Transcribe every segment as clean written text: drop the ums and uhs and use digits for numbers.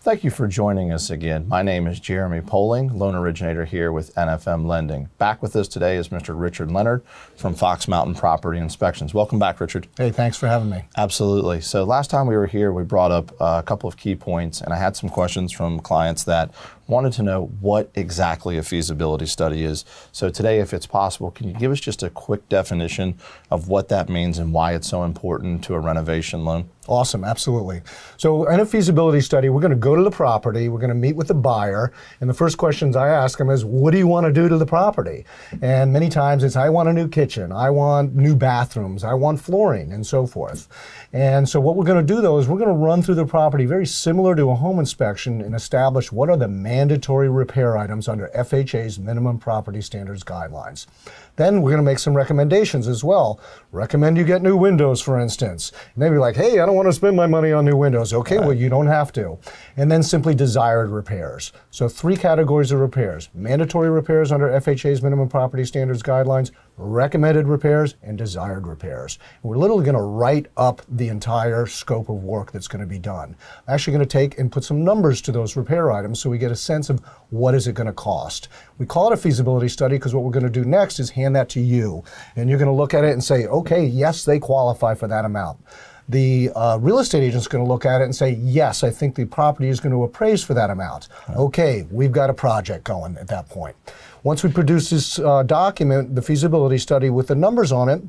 Thank you for joining us again. My name is Jeremy Poling, loan originator here with NFM Lending. Back with us today is Mr. Richard Leonard from Fox Mountain Property Inspections. Welcome back, Richard. Hey, thanks for having me. Absolutely. So last time we were here, we brought up a couple of key points, and I had some questions from clients that wanted to know what exactly a feasibility study is. So today, if it's possible, can you give us just a quick definition of what that means and why it's so important to a renovation loan? Awesome, absolutely. So in a feasibility study, we're going to go to the property, we're going to meet with the buyer, and the first questions I ask them is, what do you want to do to the property? And many times it's, I want a new kitchen, I want new bathrooms, I want flooring, and so forth. And so what we're going to do though is we're going to run through the property very similar to a home inspection and establish what are the mandatory repair items under FHA's minimum property standards guidelines. Then we're going to make some recommendations as well. Recommend you get new windows, for instance. Maybe like, hey, I don't want to spend my money on new windows. Okay, right. Well, you don't have to. And then simply desired repairs. So 3 categories of repairs: mandatory repairs under FHA's minimum property standards guidelines, recommended repairs, and desired repairs. And we're literally going to write up the entire scope of work that's going to be done. I'm actually going to take and put some numbers to those repair items so we get a sense of what is it going to cost. We call it a feasibility study because what we're going to do next is hand that to you. And you're going to look at it and say, okay, yes, they qualify for that amount. The real estate agent's going to look at it and say, yes, I think the property is going to appraise for that amount. Okay, we've got a project going at that point. Once we produce this document, the feasibility study with the numbers on it,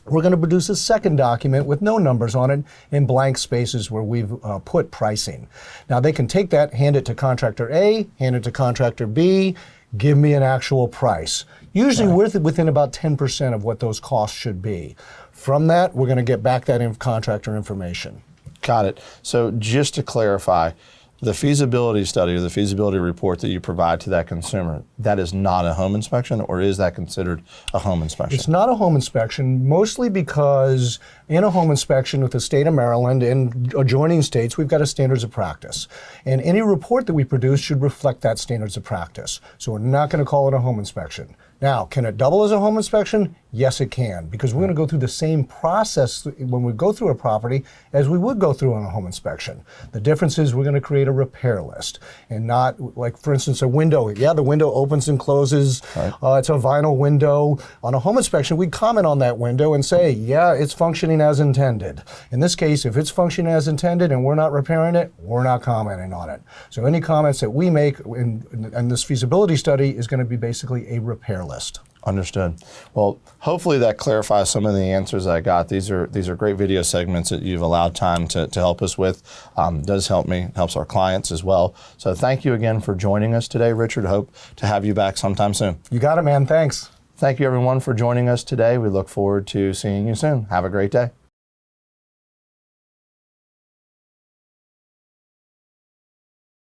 we're going to produce a second document with no numbers on it in blank spaces where we've put pricing. Now they can take that, hand it to contractor A, hand it to contractor B, give me an actual price. Usually within about 10% of what those costs should be. From that, we're going to get back that contractor information. Got it. So just to clarify, the feasibility study or the feasibility report that you provide to that consumer, that is not a home inspection, or is that considered a home inspection? It's not a home inspection, mostly because in a home inspection with the state of Maryland and adjoining states, we've got a standards of practice. And any report that we produce should reflect that standards of practice. So we're not going to call it a home inspection. Now, can it double as a home inspection? Yes, it can, because we're going to go through the same process when we go through a property as we would go through on a home inspection. The difference is we're going to create a repair list and not, like, for instance, a window. Yeah, the window opens and closes. Right. It's a vinyl window. On a home inspection, we comment on that window and say, yeah, it's functioning as intended. In this case, if it's functioning as intended and we're not repairing it, we're not commenting on it. So any comments that we make in this feasibility study is going to be basically a repair list. Understood. Well, hopefully that clarifies some of the answers I got. These are great video segments that you've allowed time to help us with. Does help me, helps our clients as well. So thank you again for joining us today, Richard. Hope to have you back sometime soon. You got it, man. Thanks. Thank you, everyone, for joining us today. We look forward to seeing you soon. Have a great day.